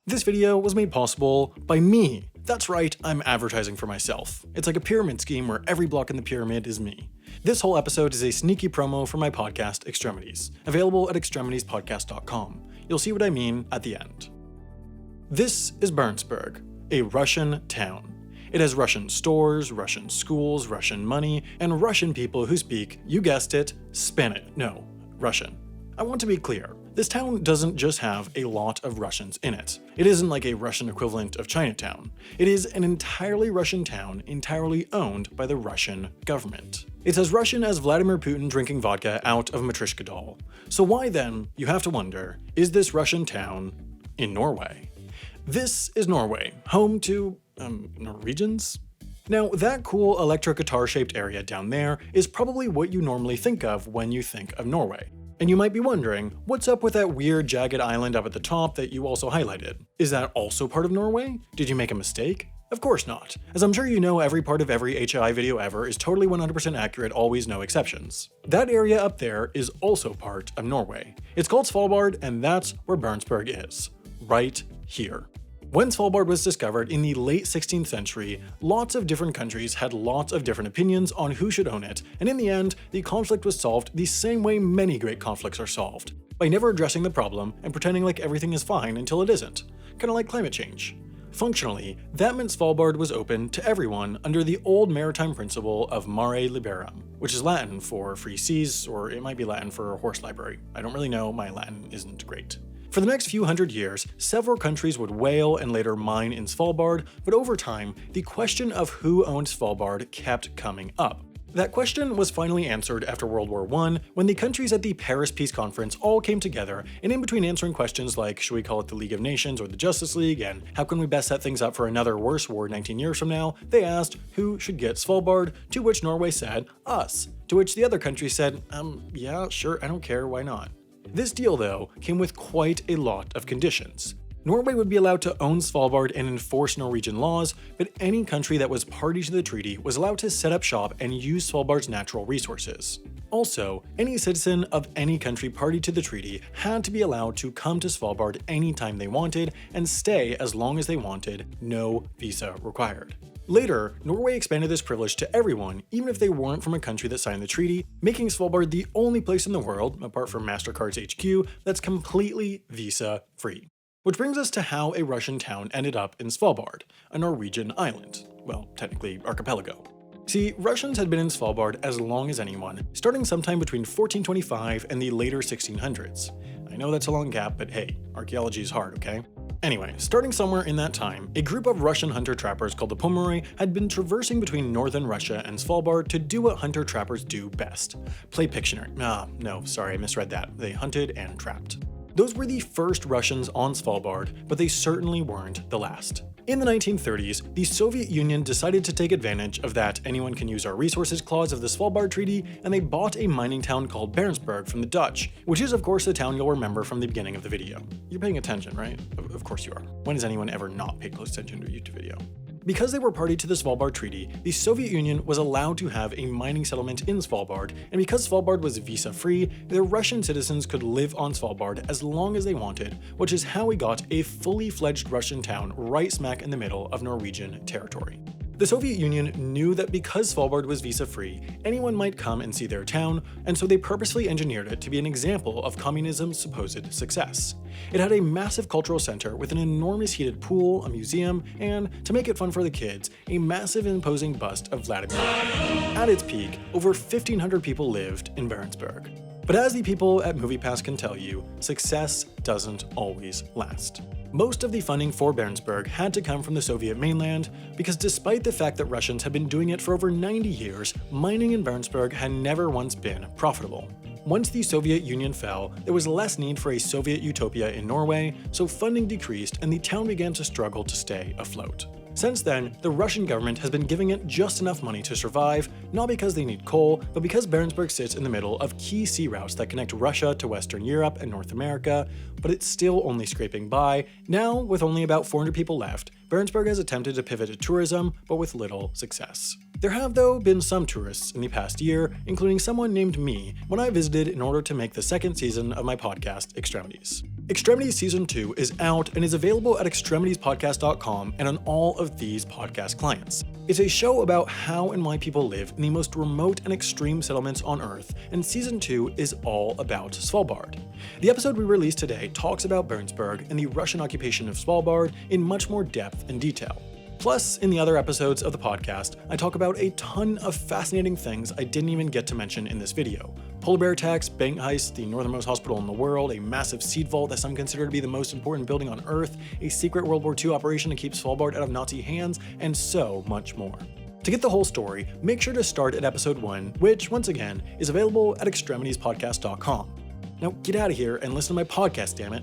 This video was made possible by me. That's right, I'm advertising for myself. It's like a pyramid scheme where every block in the pyramid is me. This whole episode is a sneaky promo for my podcast, Extremities, available at extremitiespodcast.com. You'll see what I mean at the end. This is Barentsburg, a Russian town. It has Russian stores, Russian schools, Russian money, and Russian people who speak, you guessed it, Russian. I want to be clear. This town doesn't just have a lot of Russians in it. It isn't like a Russian equivalent of Chinatown. It is an entirely Russian town, entirely owned by the Russian government. It's as Russian as Vladimir Putin drinking vodka out of a Matryoshka doll. So why then, you have to wonder, is this Russian town in Norway? This is Norway, home to, Norwegians? Now, that cool electric guitar-shaped area down there is probably what you normally think of when you think of Norway. And you might be wondering, what's up with that weird jagged island up at the top that you also highlighted? Is that also part of Norway? Did you make a mistake? Of course not. As I'm sure you know, every part of every HI video ever is totally 100% accurate, always no exceptions. That area up there is also part of Norway. It's called Svalbard, and that's where Barentsburg is. Right here. When Svalbard was discovered in the late 16th century, lots of different countries had lots of different opinions on who should own it, and in the end, the conflict was solved the same way many great conflicts are solved, by never addressing the problem and pretending like everything is fine until it isn't, kinda like climate change. Functionally, that meant Svalbard was open to everyone under the old maritime principle of mare liberum, which is Latin for free seas, or it might be Latin for horse library. I don't really know, my Latin isn't great. For the next few hundred years, several countries would whale and later mine in Svalbard, but over time, the question of who owned Svalbard kept coming up. That question was finally answered after World War I, when the countries at the Paris Peace Conference all came together, and in between answering questions like, should we call it the League of Nations or the Justice League, and how can we best set things up for another worse war 19 years from now, they asked who should get Svalbard, to which Norway said, us, to which the other countries said, yeah, sure, I don't care, why not? This deal, though, came with quite a lot of conditions. Norway would be allowed to own Svalbard and enforce Norwegian laws, but any country that was party to the treaty was allowed to set up shop and use Svalbard's natural resources. Also, any citizen of any country party to the treaty had to be allowed to come to Svalbard anytime they wanted and stay as long as they wanted, no visa required. Later, Norway expanded this privilege to everyone, even if they weren't from a country that signed the treaty, making Svalbard the only place in the world, apart from MasterCard's HQ, that's completely visa-free. Which brings us to how a Russian town ended up in Svalbard, a Norwegian island. Well, technically archipelago. See, Russians had been in Svalbard as long as anyone, starting sometime between 1425 and the later 1600s. I know that's a long gap, but hey, archaeology is hard, okay? Anyway, starting somewhere in that time, a group of Russian hunter-trappers called the Pomoroi had been traversing between northern Russia and Svalbard to do what hunter-trappers do best. Play Pictionary. No, sorry, I misread that. They hunted and trapped. Those were the first Russians on Svalbard, but they certainly weren't the last. In the 1930s, the Soviet Union decided to take advantage of that anyone can use our resources clause of the Svalbard Treaty, and they bought a mining town called Barentsburg from the Dutch, which is of course the town you'll remember from the beginning of the video. You're paying attention, right? Of course you are. When has anyone ever not paid close attention to a YouTube video? Because they were party to the Svalbard Treaty, the Soviet Union was allowed to have a mining settlement in Svalbard, and because Svalbard was visa-free, their Russian citizens could live on Svalbard as long as they wanted, which is how we got a fully fledged Russian town right smack in the middle of Norwegian territory. The Soviet Union knew that because Svalbard was visa-free, anyone might come and see their town, and so they purposely engineered it to be an example of communism's supposed success. It had a massive cultural center with an enormous heated pool, a museum, and, to make it fun for the kids, a massive imposing bust of Vladimir Putin. At its peak, over 1,500 people lived in Barentsburg. But as the people at MoviePass can tell you, success doesn't always last. Most of the funding for Barentsburg had to come from the Soviet mainland, because despite the fact that Russians had been doing it for over 90 years, mining in Barentsburg had never once been profitable. Once the Soviet Union fell, there was less need for a Soviet utopia in Norway, so funding decreased and the town began to struggle to stay afloat. Since then, the Russian government has been giving it just enough money to survive, not because they need coal, but because Barentsburg sits in the middle of key sea routes that connect Russia to Western Europe and North America, but it's still only scraping by. Now, with only about 400 people left, Barentsburg has attempted to pivot to tourism, but with little success. There have, though, been some tourists in the past year, including someone named me, when I visited in order to make the second season of my podcast, Extremities. Extremities Season 2 is out and is available at extremitiespodcast.com and on all of these podcast clients. It's a show about how and why people live in the most remote and extreme settlements on Earth, and Season 2 is all about Svalbard. The episode we released today talks about Barentsburg and the Russian occupation of Svalbard in much more depth and detail. Plus, in the other episodes of the podcast, I talk about a ton of fascinating things I didn't even get to mention in this video. Polar bear attacks, bank heists, the northernmost hospital in the world, a massive seed vault that some consider to be the most important building on Earth, a secret World War II operation to keep Svalbard out of Nazi hands, and so much more. To get the whole story, make sure to start at episode 1, which, once again, is available at extremitiespodcast.com. Now get out of here and listen to my podcast, damn it.